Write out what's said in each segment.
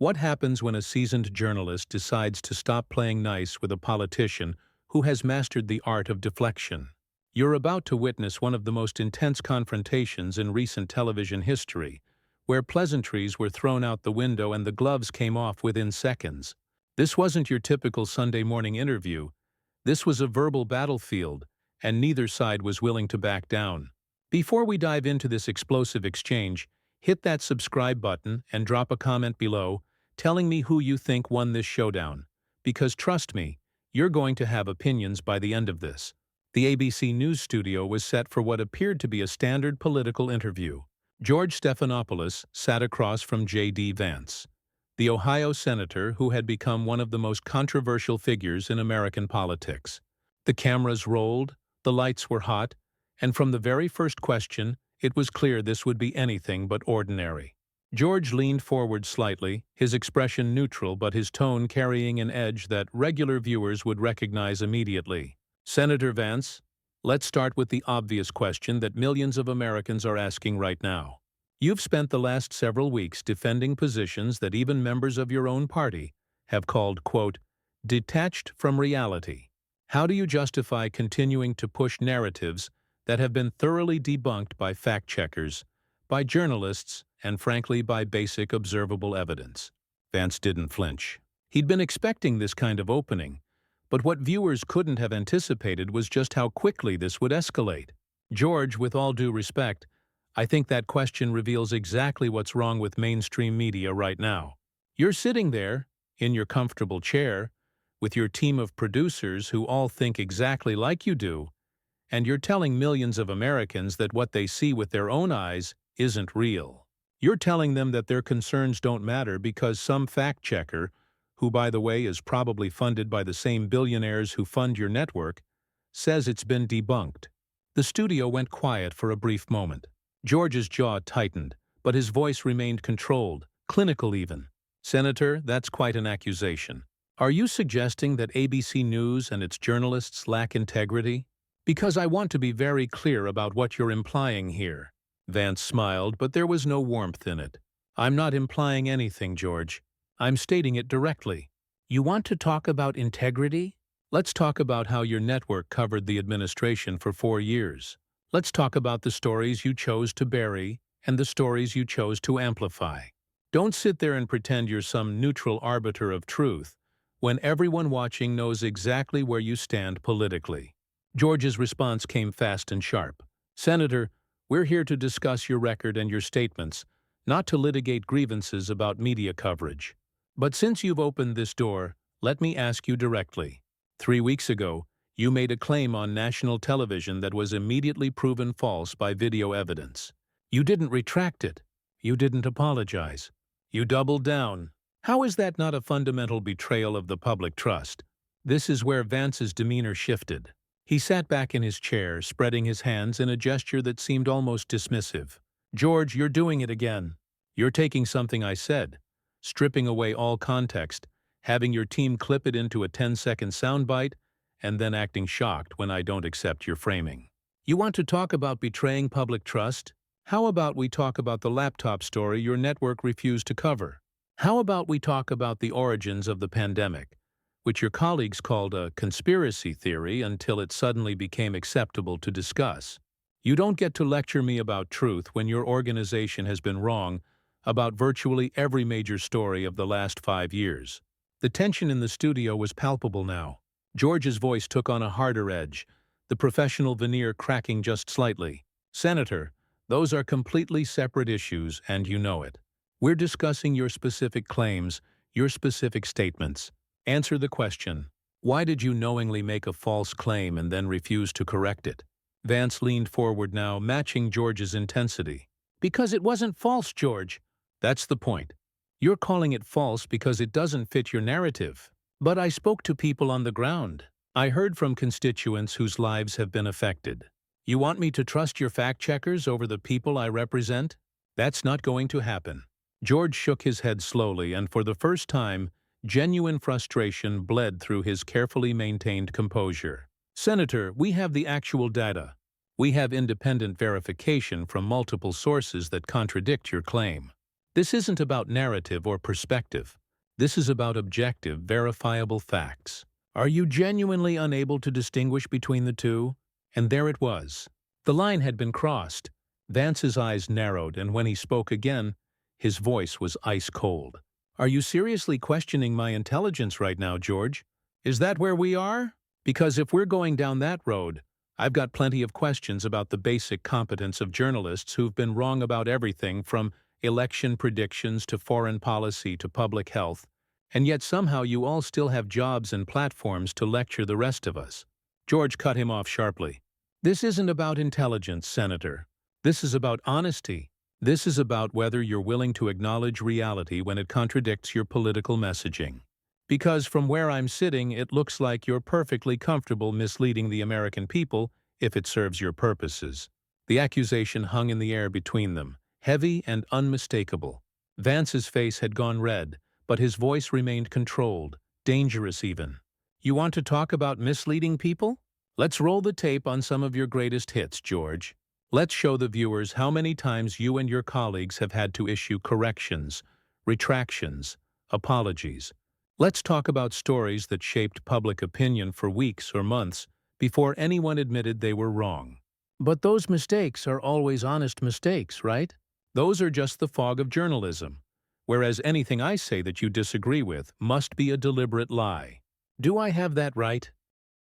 What happens when a seasoned journalist decides to stop playing nice with a politician who has mastered the art of deflection? You're about to witness one of the most intense confrontations in recent television history, where pleasantries were thrown out the window and the gloves came off within seconds. This wasn't your typical Sunday morning interview. This was a verbal battlefield, and neither side was willing to back down. Before we dive into this explosive exchange, hit that subscribe button and drop a comment below telling me who you think won this showdown. Because trust me, you're going to have opinions by the end of this. The ABC News studio was set for what appeared to be a standard political interview. George Stephanopoulos sat across from J.D. Vance, the Ohio senator who had become one of the most controversial figures in American politics. The cameras rolled, the lights were hot, and from the very first question, it was clear this would be anything but ordinary. George leaned forward slightly, his expression neutral but his tone carrying an edge that regular viewers would recognize immediately. "Senator Vance, let's start with the obvious question that millions of Americans are asking right now. You've spent the last several weeks defending positions that even members of your own party have called, quote, detached from reality. How do you justify continuing to push narratives that have been thoroughly debunked by fact-checkers, by journalists, and frankly by basic observable evidence?" Vance didn't flinch. He'd been expecting this kind of opening, but what viewers couldn't have anticipated was just how quickly this would escalate. "George, with all due respect, I think that question reveals exactly what's wrong with mainstream media right now. You're sitting there, in your comfortable chair, with your team of producers who all think exactly like you do, and you're telling millions of Americans that what they see with their own eyes isn't real. You're telling them that their concerns don't matter because some fact-checker, who by the way is probably funded by the same billionaires who fund your network, says it's been debunked." The studio went quiet for a brief moment. George's jaw tightened, but his voice remained controlled, clinical even. "Senator, that's quite an accusation. Are you suggesting that ABC News and its journalists lack integrity? Because I want to be very clear about what you're implying here." Vance smiled, but there was no warmth in it. "I'm not implying anything, George. I'm stating it directly." "You want to talk about integrity? Let's talk about how your network covered the administration for 4 years. Let's talk about the stories you chose to bury and the stories you chose to amplify. Don't sit there and pretend you're some neutral arbiter of truth when everyone watching knows exactly where you stand politically." George's response came fast and sharp. "Senator, we're here to discuss your record and your statements, not to litigate grievances about media coverage. But since you've opened this door, let me ask you directly. 3 weeks ago, you made a claim on national television that was immediately proven false by video evidence. You didn't retract it. You didn't apologize. You doubled down. How is that not a fundamental betrayal of the public trust?" This is where Vance's demeanor shifted. He sat back in his chair, spreading his hands in a gesture that seemed almost dismissive. "George, you're doing it again. You're taking something I said, stripping away all context, having your team clip it into a 10-second soundbite, and then acting shocked when I don't accept your framing. You want to talk about betraying public trust? How about we talk about the laptop story your network refused to cover? How about we talk about the origins of the pandemic, which your colleagues called a conspiracy theory until it suddenly became acceptable to discuss? You don't get to lecture me about truth when your organization has been wrong about virtually every major story of the last 5 years." The tension in the studio was palpable now. George's voice took on a harder edge, the professional veneer cracking just slightly. "Senator, those are completely separate issues, and you know it. We're discussing your specific claims, your specific statements. Answer the question. Why did you knowingly make a false claim and then refuse to correct it?" Vance leaned forward now, matching George's intensity. "Because it wasn't false, George." "That's the point. You're calling it false because it doesn't fit your narrative. But I spoke to people on the ground. I heard from constituents whose lives have been affected. You want me to trust your fact-checkers over the people I represent? That's not going to happen." George shook his head slowly, and for the first time, genuine frustration bled through his carefully maintained composure. "Senator, we have the actual data. We have independent verification from multiple sources that contradict your claim. This isn't about narrative or perspective. This is about objective, verifiable facts. Are you genuinely unable to distinguish between the two? And there it was. The line had been crossed. Vance's eyes narrowed, and when he spoke again, his voice was ice cold. Are you seriously questioning my intelligence right now, George? Is that where we are? Because if we're going down that road, I've got plenty of questions about the basic competence of journalists who've been wrong about everything from election predictions to foreign policy to public health, and yet somehow you all still have jobs and platforms to lecture the rest of us. George cut him off sharply. This isn't about intelligence, Senator. This is about honesty. This is about whether you're willing to acknowledge reality when it contradicts your political messaging. Because from where I'm sitting, it looks like you're perfectly comfortable misleading the American people if it serves your purposes. The accusation hung in the air between them, heavy and unmistakable. Vance's face had gone red, but his voice remained controlled, dangerous even. You want to talk about misleading people? Let's roll the tape on some of your greatest hits, George. Let's show the viewers how many times you and your colleagues have had to issue corrections, retractions, apologies. Let's talk about stories that shaped public opinion for weeks or months before anyone admitted they were wrong. But those mistakes are always honest mistakes, right? Those are just the fog of journalism, whereas anything I say that you disagree with must be a deliberate lie. Do I have that right?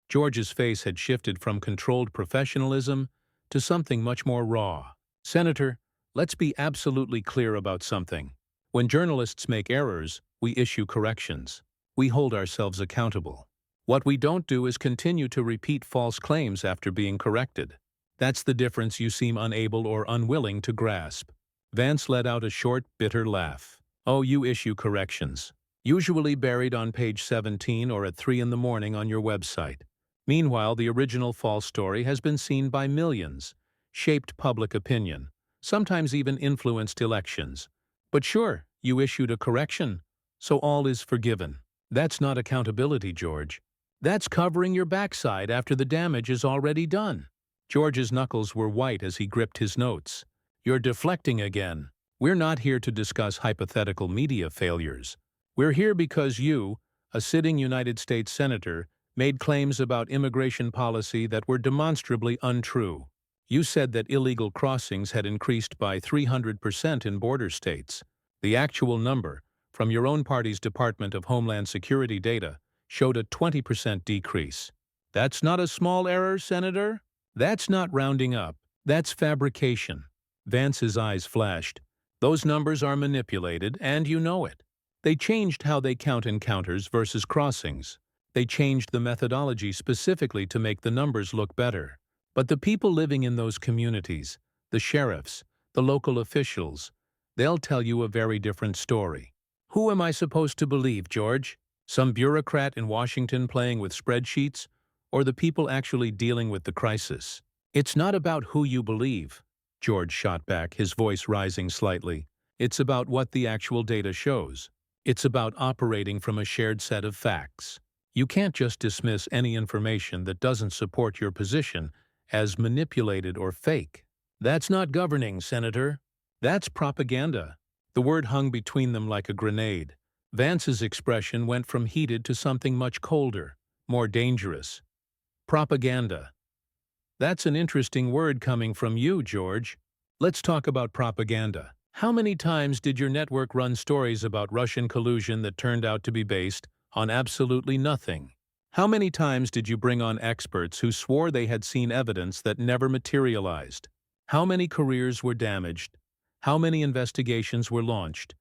George's face had shifted from controlled professionalism to something much more raw. Senator, let's be absolutely clear about something. When journalists make errors, we issue corrections. We hold ourselves accountable. What we don't do is continue to repeat false claims after being corrected. That's the difference you seem unable or unwilling to grasp. Vance let out a short, bitter laugh. Oh, you issue corrections. Usually buried on page 17 or at 3 in the morning on your website. Meanwhile, the original false story has been seen by millions, shaped public opinion, sometimes even influenced elections. But sure, you issued a correction, so all is forgiven. That's not accountability, George. That's covering your backside after the damage is already done. George's knuckles were white as he gripped his notes. You're deflecting again. We're not here to discuss hypothetical media failures. We're here because you, a sitting United States Senator, made claims about immigration policy that were demonstrably untrue. You said that illegal crossings had increased by 300% in border states. The actual number, from your own party's Department of Homeland Security data, showed a 20% decrease. That's not a small error, Senator? That's not rounding up. That's fabrication. Vance's eyes flashed. Those numbers are manipulated, and you know it. They changed how they count encounters versus crossings. They changed the methodology specifically to make the numbers look better. But the people living in those communities, the sheriffs, the local officials, they'll tell you a very different story. Who am I supposed to believe, George? Some bureaucrat in Washington playing with spreadsheets, or the people actually dealing with the crisis? It's not about who you believe, George shot back, his voice rising slightly. It's about what the actual data shows. It's about operating from a shared set of facts. You can't just dismiss any information that doesn't support your position as manipulated or fake. That's not governing, Senator. That's propaganda. The word hung between them like a grenade. Vance's expression went from heated to something much colder, more dangerous. Propaganda. That's an interesting word coming from you, George. Let's talk about propaganda. How many times did your network run stories about Russian collusion that turned out to be based on absolutely nothing? How many times did you bring on experts who swore they had seen evidence that never materialized? How many careers were damaged? How many investigations were launched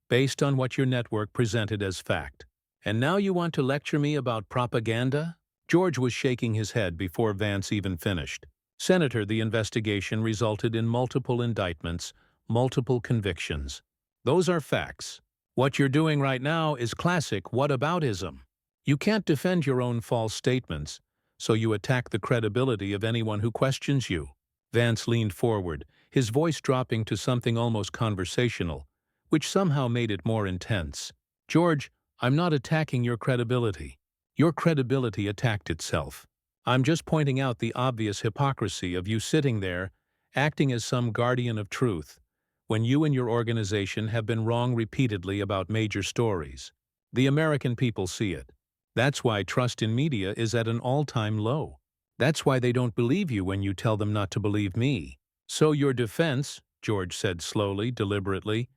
based on what your network presented as fact? And now you want to lecture me about propaganda? George was shaking his head before Vance even finished. Senator, the investigation resulted in multiple indictments, multiple convictions. Those are facts. What you're doing right now is classic whataboutism. You can't defend your own false statements, so you attack the credibility of anyone who questions you. Vance leaned forward, his voice dropping to something almost conversational, which somehow made it more intense. George, I'm not attacking your credibility. Your credibility attacked itself. I'm just pointing out the obvious hypocrisy of you sitting there, acting as some guardian of truth, when you and your organization have been wrong repeatedly about major stories. The American people see it. That's why trust in media is at an all-time low. That's why they don't believe you when you tell them not to believe me. So your defense, George said slowly, deliberately,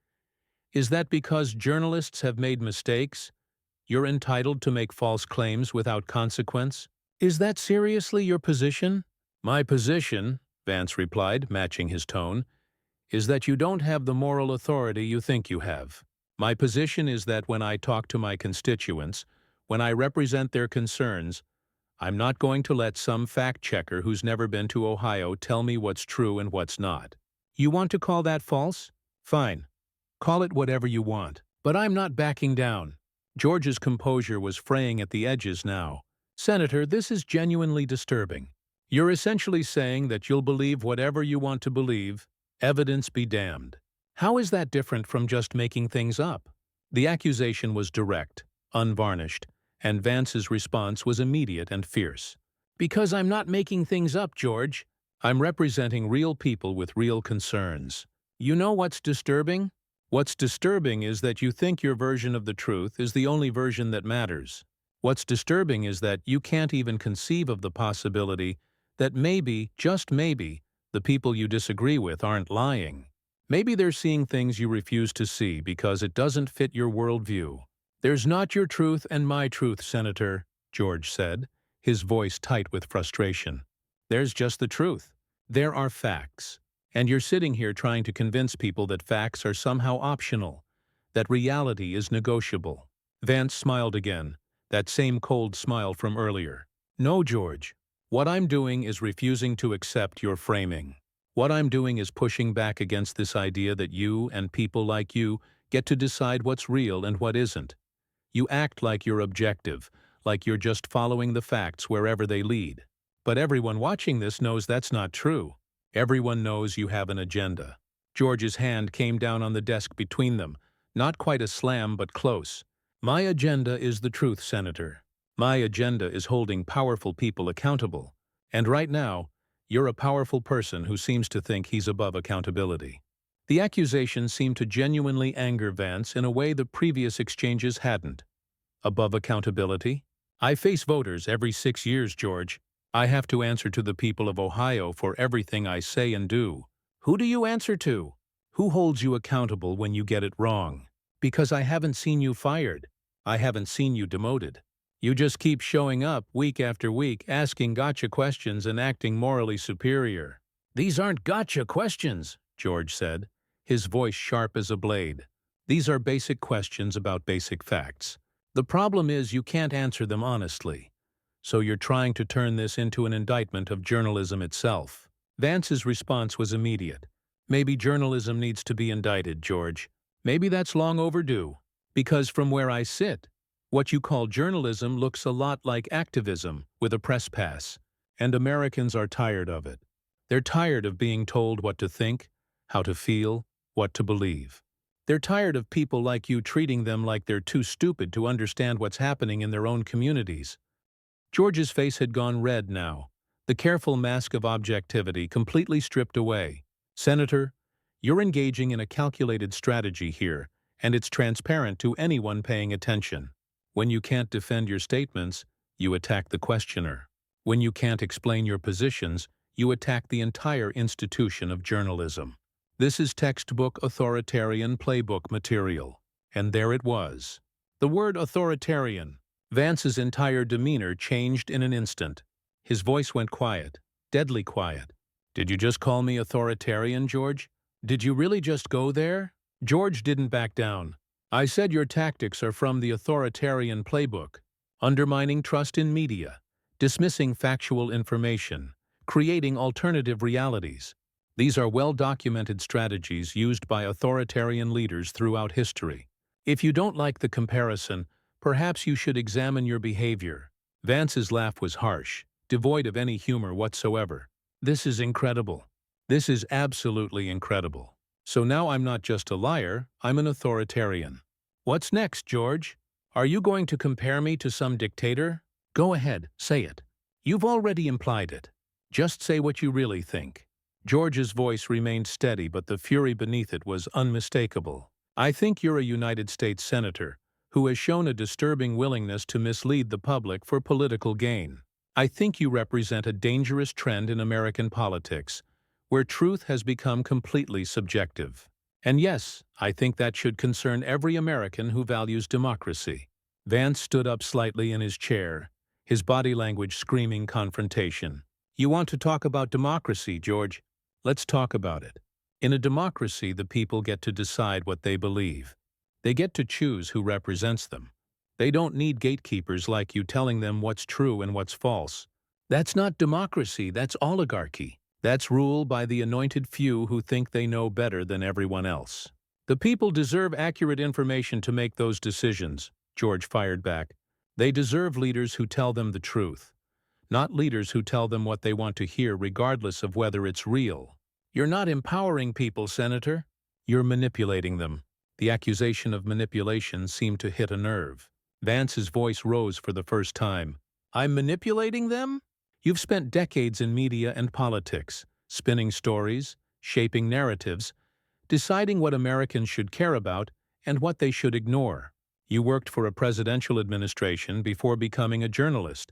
is that because journalists have made mistakes, you're entitled to make false claims without consequence? Is that seriously your position? My position, Vance replied, matching his tone, is that you don't have the moral authority you think you have. My position is that when I talk to my constituents, when I represent their concerns, I'm not going to let some fact-checker who's never been to Ohio tell me what's true and what's not. You want to call that false? Fine. Call it whatever you want. But I'm not backing down. George's composure was fraying at the edges now. Senator, this is genuinely disturbing. You're essentially saying that you'll believe whatever you want to believe, evidence be damned. How is that different from just making things up? The accusation was direct, unvarnished, and Vance's response was immediate and fierce. Because I'm not making things up, George. I'm representing real people with real concerns. You know what's disturbing? What's disturbing is that you think your version of the truth is the only version that matters. What's disturbing is that you can't even conceive of the possibility that maybe, just maybe, the people you disagree with aren't lying. Maybe they're seeing things you refuse to see because it doesn't fit your worldview. There's not your truth and my truth, Senator, George said, his voice tight with frustration. There's just the truth. There are facts. And you're sitting here trying to convince people that facts are somehow optional, that reality is negotiable. Vance smiled again, that same cold smile from earlier. No, George. What I'm doing is refusing to accept your framing. What I'm doing is pushing back against this idea that you and people like you get to decide what's real and what isn't. You act like you're objective, like you're just following the facts wherever they lead. But everyone watching this knows that's not true. Everyone knows you have an agenda. George's hand came down on the desk between them, not quite a slam but close. My agenda is the truth, Senator. My agenda is holding powerful people accountable. And right now, you're a powerful person who seems to think he's above accountability. The accusation seemed to genuinely anger Vance in a way the previous exchanges hadn't. Above accountability? I face voters every 6 years, George. I have to answer to the people of Ohio for everything I say and do. Who do you answer to? Who holds you accountable when you get it wrong? Because I haven't seen you fired. I haven't seen you demoted. You just keep showing up week after week, asking gotcha questions and acting morally superior. These aren't gotcha questions, George said, his voice sharp as a blade. These are basic questions about basic facts. The problem is you can't answer them honestly. So you're trying to turn this into an indictment of journalism itself. Vance's response was immediate. Maybe journalism needs to be indicted, George. Maybe that's long overdue. Because from where I sit, what you call journalism looks a lot like activism with a press pass. And Americans are tired of it. They're tired of being told what to think, how to feel, what to believe. They're tired of people like you treating them like they're too stupid to understand what's happening in their own communities. George's face had gone red now, the careful mask of objectivity completely stripped away. Senator, you're engaging in a calculated strategy here, and it's transparent to anyone paying attention. When you can't defend your statements, you attack the questioner. When you can't explain your positions, you attack the entire institution of journalism. This is textbook authoritarian playbook material. And there it was. The word authoritarian. Vance's entire demeanor changed in an instant. His voice went quiet, deadly quiet. Did you just call me authoritarian, George? Did you really just go there? George didn't back down. I said your tactics are from the authoritarian playbook. Undermining trust in media, dismissing factual information, creating alternative realities. These are well-documented strategies used by authoritarian leaders throughout history. If you don't like the comparison, perhaps you should examine your behavior. Vance's laugh was harsh, devoid of any humor whatsoever. This is incredible. This is absolutely incredible. So now I'm not just a liar, I'm an authoritarian. What's next, George? Are you going to compare me to some dictator? Go ahead, say it. You've already implied it. Just say what you really think. George's voice remained steady, but the fury beneath it was unmistakable. I think you're a United States senator who has shown a disturbing willingness to mislead the public for political gain. I think you represent a dangerous trend in American politics, where truth has become completely subjective. And yes, I think that should concern every American who values democracy. Vance stood up slightly in his chair, his body language screaming confrontation. You want to talk about democracy, George? Let's talk about it. In a democracy, the people get to decide what they believe. They get to choose who represents them. They don't need gatekeepers like you telling them what's true and what's false. That's not democracy, that's oligarchy. That's rule by the anointed few who think they know better than everyone else. The people deserve accurate information to make those decisions, George fired back. They deserve leaders who tell them the truth, not leaders who tell them what they want to hear regardless of whether it's real. You're not empowering people, Senator. You're manipulating them. The accusation of manipulation seemed to hit a nerve. Vance's voice rose for the first time. I'm manipulating them? You've spent decades in media and politics, spinning stories, shaping narratives, deciding what Americans should care about and what they should ignore. You worked for a presidential administration before becoming a journalist,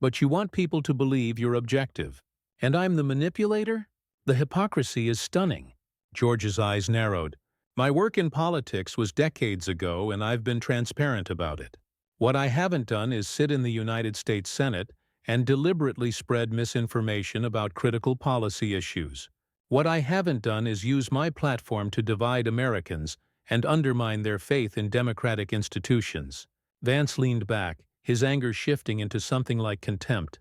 but you want people to believe you're objective. And I'm the manipulator? The hypocrisy is stunning. George's eyes narrowed. My work in politics was decades ago, and I've been transparent about it. What I haven't done is sit in the United States Senate and deliberately spread misinformation about critical policy issues. What I haven't done is use my platform to divide Americans and undermine their faith in democratic institutions. Vance leaned back, his anger shifting into something like contempt.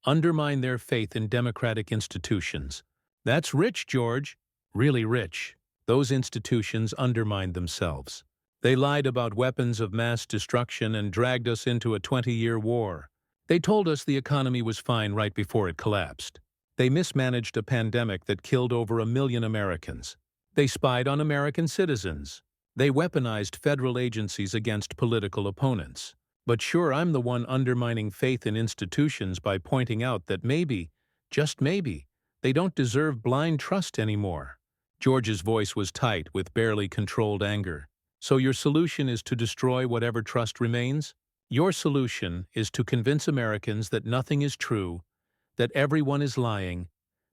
Undermine their faith in democratic institutions. That's rich, George. Really rich. Those institutions undermined themselves. They lied about weapons of mass destruction and dragged us into a 20-year war. They told us the economy was fine right before it collapsed. They mismanaged a pandemic that killed over 1 million Americans. They spied on American citizens. They weaponized federal agencies against political opponents. But sure, I'm the one undermining faith in institutions by pointing out that maybe, just maybe, they don't deserve blind trust anymore. George's voice was tight with barely controlled anger. So your solution is to destroy whatever trust remains? Your solution is to convince Americans that nothing is true, that everyone is lying,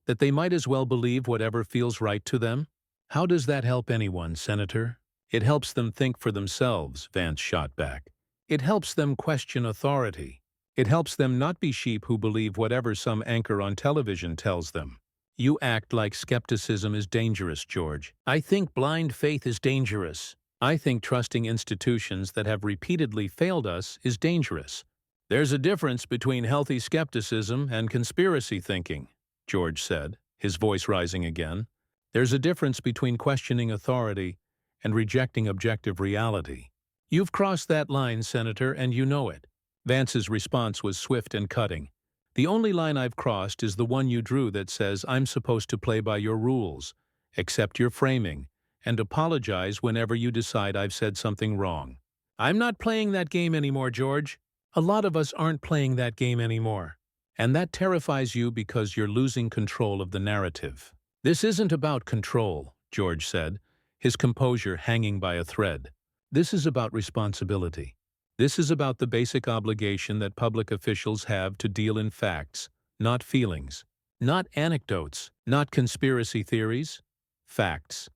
that they might as well believe whatever feels right to them? How does that help anyone, Senator? It helps them think for themselves, Vance shot back. It helps them question authority. It helps them not be sheep who believe whatever some anchor on television tells them. You act like skepticism is dangerous, George. I think blind faith is dangerous. I think trusting institutions that have repeatedly failed us is dangerous. There's a difference between healthy skepticism and conspiracy thinking, George said, his voice rising again. There's a difference between questioning authority and rejecting objective reality. You've crossed that line, Senator, and you know it. Vance's response was swift and cutting. The only line I've crossed is the one you drew that says I'm supposed to play by your rules, accept your framing, and apologize whenever you decide I've said something wrong. I'm not playing that game anymore, George. A lot of us aren't playing that game anymore. And that terrifies you because you're losing control of the narrative. This isn't about control, George said, his composure hanging by a thread. This is about responsibility. This is about the basic obligation that public officials have to deal in facts, not feelings, not anecdotes, not conspiracy theories, facts.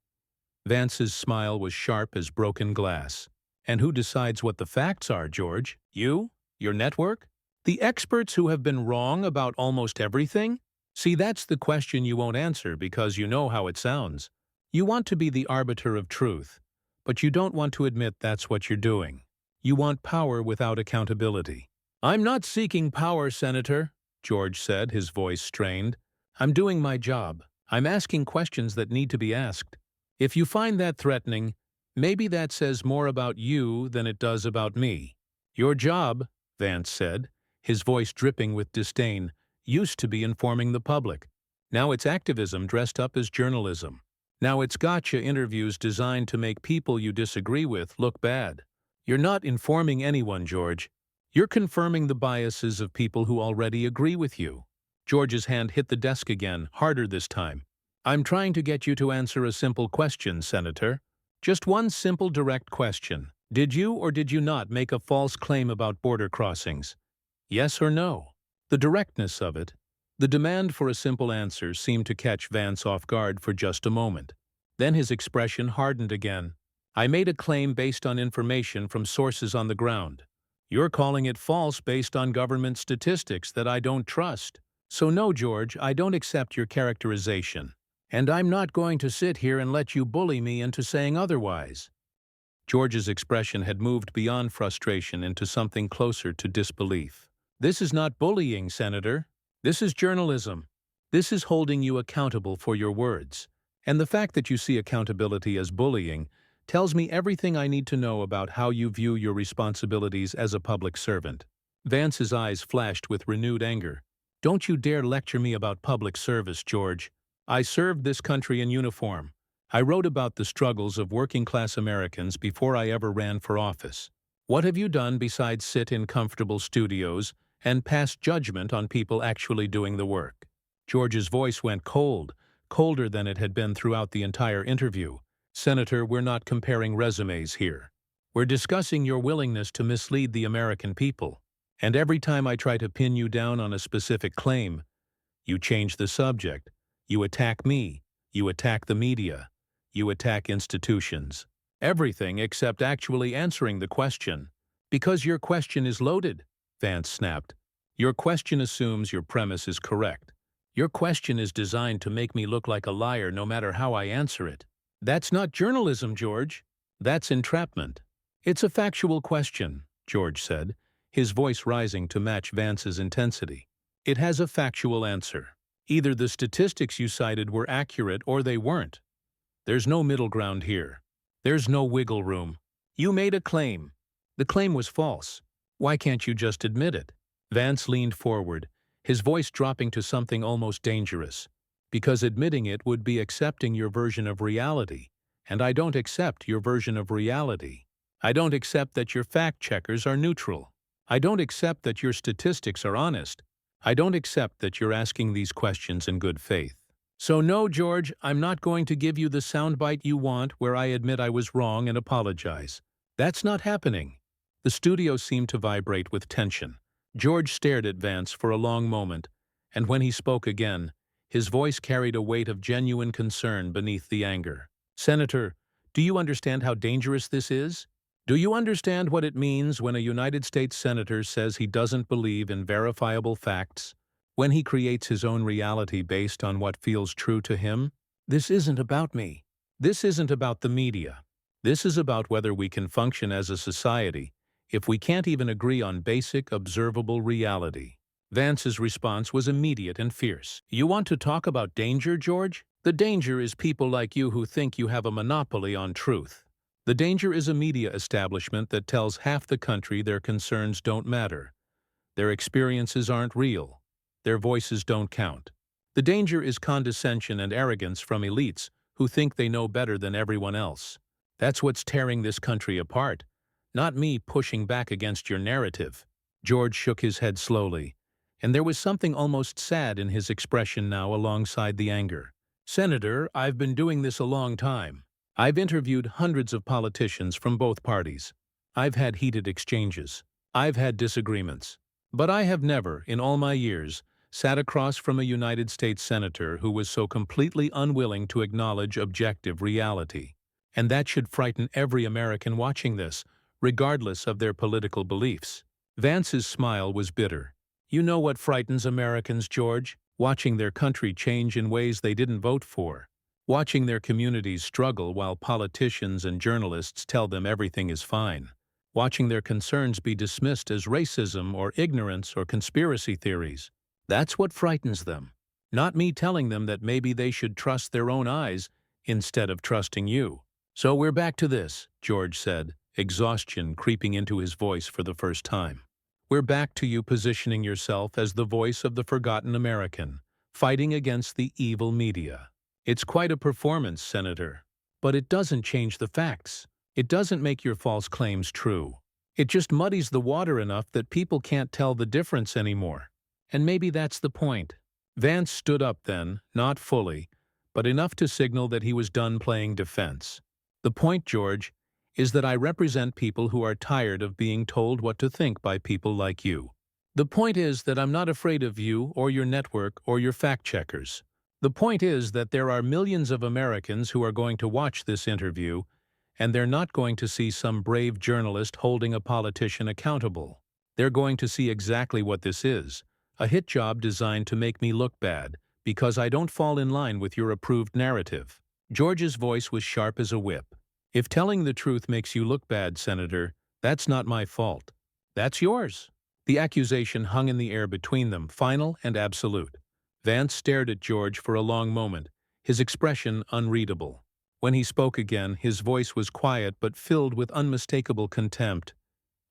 Vance's smile was sharp as broken glass. And who decides what the facts are, George? You? Your network? The experts who have been wrong about almost everything? See, that's the question you won't answer because you know how it sounds. You want to be the arbiter of truth, but you don't want to admit that's what you're doing. You want power without accountability. I'm not seeking power, Senator, George said, his voice strained. I'm doing my job. I'm asking questions that need to be asked. If you find that threatening, maybe that says more about you than it does about me. Your job, Vance said, his voice dripping with disdain, used to be informing the public. Now it's activism dressed up as journalism. Now it's gotcha interviews designed to make people you disagree with look bad. You're not informing anyone, George. You're confirming the biases of people who already agree with you. George's hand hit the desk again, harder this time. I'm trying to get you to answer a simple question, Senator. Just one simple direct question. Did you or did you not make a false claim about border crossings? Yes or no? The directness of it, the demand for a simple answer seemed to catch Vance off guard for just a moment. Then his expression hardened again. I made a claim based on information from sources on the ground. You're calling it false based on government statistics that I don't trust. So no, George, I don't accept your characterization. And I'm not going to sit here and let you bully me into saying otherwise. George's expression had moved beyond frustration into something closer to disbelief. This is not bullying, Senator. This is journalism. This is holding you accountable for your words. And the fact that you see accountability as bullying tells me everything I need to know about how you view your responsibilities as a public servant. Vance's eyes flashed with renewed anger. Don't you dare lecture me about public service, George. I served this country in uniform. I wrote about the struggles of working-class Americans before I ever ran for office. What have you done besides sit in comfortable studios and pass judgment on people actually doing the work? George's voice went cold, colder than it had been throughout the entire interview. Senator, we're not comparing resumes here. We're discussing your willingness to mislead the American people. And every time I try to pin you down on a specific claim, you change the subject. You attack me. You attack the media. You attack institutions. Everything except actually answering the question. Because your question is loaded, Vance snapped. Your question assumes your premise is correct. Your question is designed to make me look like a liar no matter how I answer it. That's not journalism, George. That's entrapment. It's a factual question, George said, his voice rising to match Vance's intensity. It has a factual answer. Either the statistics you cited were accurate or they weren't. There's no middle ground here. There's no wiggle room. You made a claim. The claim was false. Why can't you just admit it? Vance leaned forward, his voice dropping to something almost dangerous. Because admitting it would be accepting your version of reality, and I don't accept your version of reality. I don't accept that your fact-checkers are neutral. I don't accept that your statistics are honest. I don't accept that you're asking these questions in good faith. So no, George, I'm not going to give you the soundbite you want where I admit I was wrong and apologize. That's not happening. The studio seemed to vibrate with tension. George stared at Vance for a long moment, and when he spoke again, his voice carried a weight of genuine concern beneath the anger. Senator, do you understand how dangerous this is? Do you understand what it means when a United States senator says he doesn't believe in verifiable facts? When he creates his own reality based on what feels true to him? This isn't about me. This isn't about the media. This is about whether we can function as a society if we can't even agree on basic, observable reality. Vance's response was immediate and fierce. You want to talk about danger, George? The danger is people like you who think you have a monopoly on truth. The danger is a media establishment that tells half the country their concerns don't matter. Their experiences aren't real. Their voices don't count. The danger is condescension and arrogance from elites who think they know better than everyone else. That's what's tearing this country apart, not me pushing back against your narrative. George shook his head slowly, and there was something almost sad in his expression now alongside the anger. Senator, I've been doing this a long time. I've interviewed hundreds of politicians from both parties. I've had heated exchanges. I've had disagreements. But I have never, in all my years, sat across from a United States senator who was so completely unwilling to acknowledge objective reality. And that should frighten every American watching this, regardless of their political beliefs. Vance's smile was bitter. You know what frightens Americans, George? Watching their country change in ways they didn't vote for. Watching their communities struggle while politicians and journalists tell them everything is fine. Watching their concerns be dismissed as racism or ignorance or conspiracy theories. That's what frightens them. Not me telling them that maybe they should trust their own eyes instead of trusting you. So we're back to this, George said, exhaustion creeping into his voice for the first time. We're back to you positioning yourself as the voice of the forgotten American, fighting against the evil media. It's quite a performance, Senator. But it doesn't change the facts. It doesn't make your false claims true. It just muddies the water enough that people can't tell the difference anymore. And maybe that's the point. Vance stood up then, not fully, but enough to signal that he was done playing defense. "The point, George, is that I represent people who are tired of being told what to think by people like you. The point is that I'm not afraid of you or your network or your fact-checkers. The point is that there are millions of Americans who are going to watch this interview, and they're not going to see some brave journalist holding a politician accountable. They're going to see exactly what this is, a hit job designed to make me look bad, because I don't fall in line with your approved narrative." George's voice was sharp as a whip. "If telling the truth makes you look bad, Senator, that's not my fault. That's yours." The accusation hung in the air between them, final and absolute. Vance stared at George for a long moment, his expression unreadable. When he spoke again, his voice was quiet but filled with unmistakable contempt.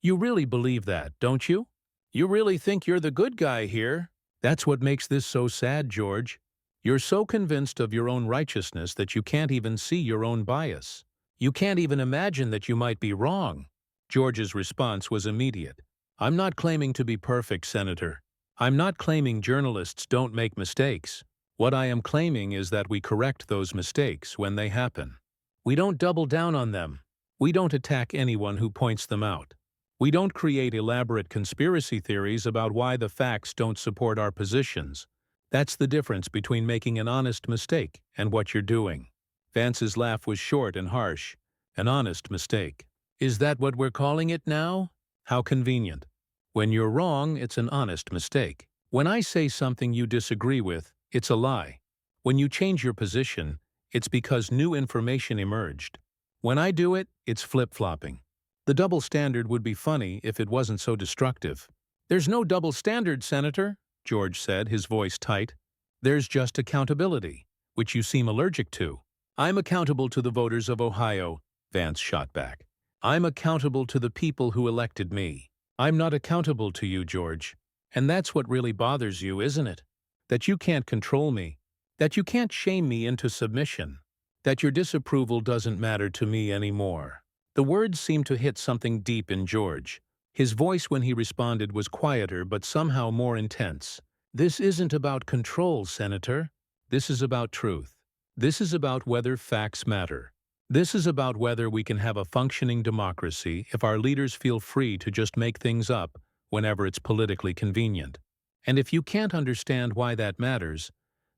"You really believe that, don't you? You really think you're the good guy here? That's what makes this so sad, George. You're so convinced of your own righteousness that you can't even see your own bias. You can't even imagine that you might be wrong." George's response was immediate. "I'm not claiming to be perfect, Senator. I'm not claiming journalists don't make mistakes. What I am claiming is that we correct those mistakes when they happen. We don't double down on them. We don't attack anyone who points them out. We don't create elaborate conspiracy theories about why the facts don't support our positions. That's the difference between making an honest mistake and what you're doing." Vance's laugh was short and harsh. "An honest mistake. Is that what we're calling it now? How convenient. When you're wrong, it's an honest mistake. When I say something you disagree with, it's a lie. When you change your position, it's because new information emerged. When I do it, it's flip-flopping. The double standard would be funny if it wasn't so destructive." "There's no double standard, Senator," George said, his voice tight. "There's just accountability, which you seem allergic to." "I'm accountable to the voters of Ohio," Vance shot back. "I'm accountable to the people who elected me. I'm not accountable to you, George. And that's what really bothers you, isn't it? That you can't control me. That you can't shame me into submission. That your disapproval doesn't matter to me anymore." The words seemed to hit something deep in George. His voice when he responded was quieter but somehow more intense. "This isn't about control, Senator. This is about truth. This is about whether facts matter. This is about whether we can have a functioning democracy if our leaders feel free to just make things up whenever it's politically convenient. And if you can't understand why that matters,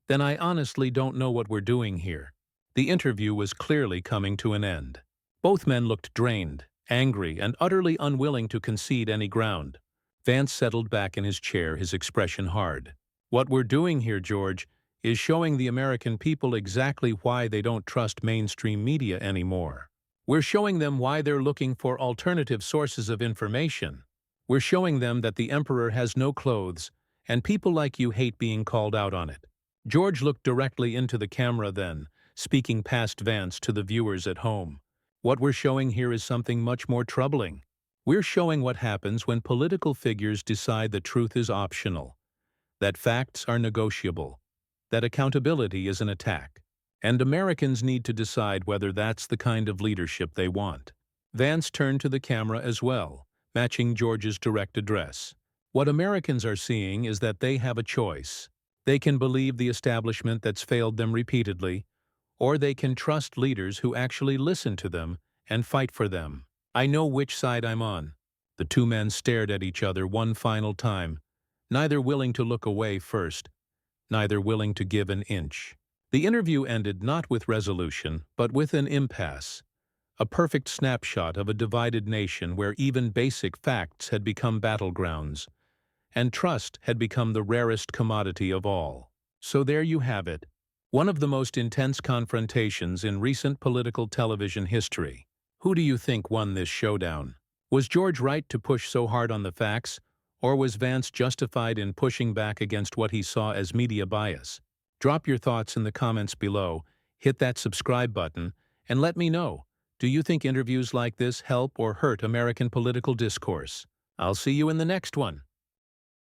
then I honestly don't know what we're doing here." The interview was clearly coming to an end. Both men looked drained, angry, and utterly unwilling to concede any ground. Vance settled back in his chair, his expression hard. "What we're doing here, George, is showing the American people exactly why they don't trust mainstream media anymore. We're showing them why they're looking for alternative sources of information. We're showing them that the emperor has no clothes, and people like you hate being called out on it." George looked directly into the camera then, speaking past Vance to the viewers at home. "What we're showing here is something much more troubling. We're showing what happens when political figures decide the truth is optional, that facts are negotiable, that accountability is an attack. And Americans need to decide whether that's the kind of leadership they want." Vance turned to the camera as well, matching George's direct address. "What Americans are seeing is that they have a choice. They can believe the establishment that's failed them repeatedly, or they can trust leaders who actually listen to them and fight for them. I know which side I'm on." The two men stared at each other one final time, neither willing to look away first, neither willing to give an inch. The interview ended not with resolution, but with an impasse, a perfect snapshot of a divided nation where even basic facts had become battlegrounds, and trust had become the rarest commodity of all. So there you have it. One of the most intense confrontations in recent political television history. Who do you think won this showdown? Was George right to push so hard on the facts, or was Vance justified in pushing back against what he saw as media bias? Drop your thoughts in the comments below, hit that subscribe button, and let me know. Do you think interviews like this help or hurt American political discourse? I'll see you in the next one.